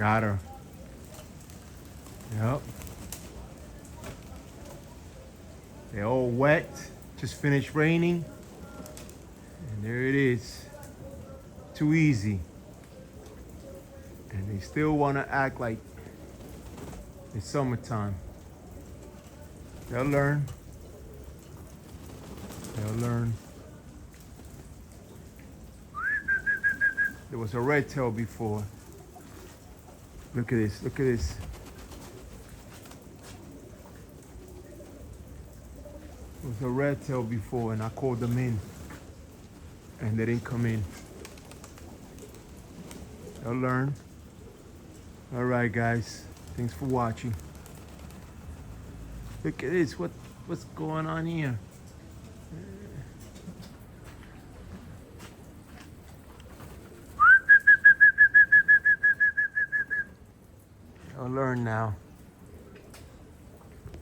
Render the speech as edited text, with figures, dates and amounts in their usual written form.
Got her. Yep. They're all wet. Just finished raining. And there it is. Too easy. And they still want to act like it's summertime. They'll learn. They'll learn. There was a red tail before. Look at this. Look at this. There was a red tail before, and I called them in, and they didn't come in. They'll learn. All right, guys. Thanks for watching. Look at this. What's going on here? I'll learn now.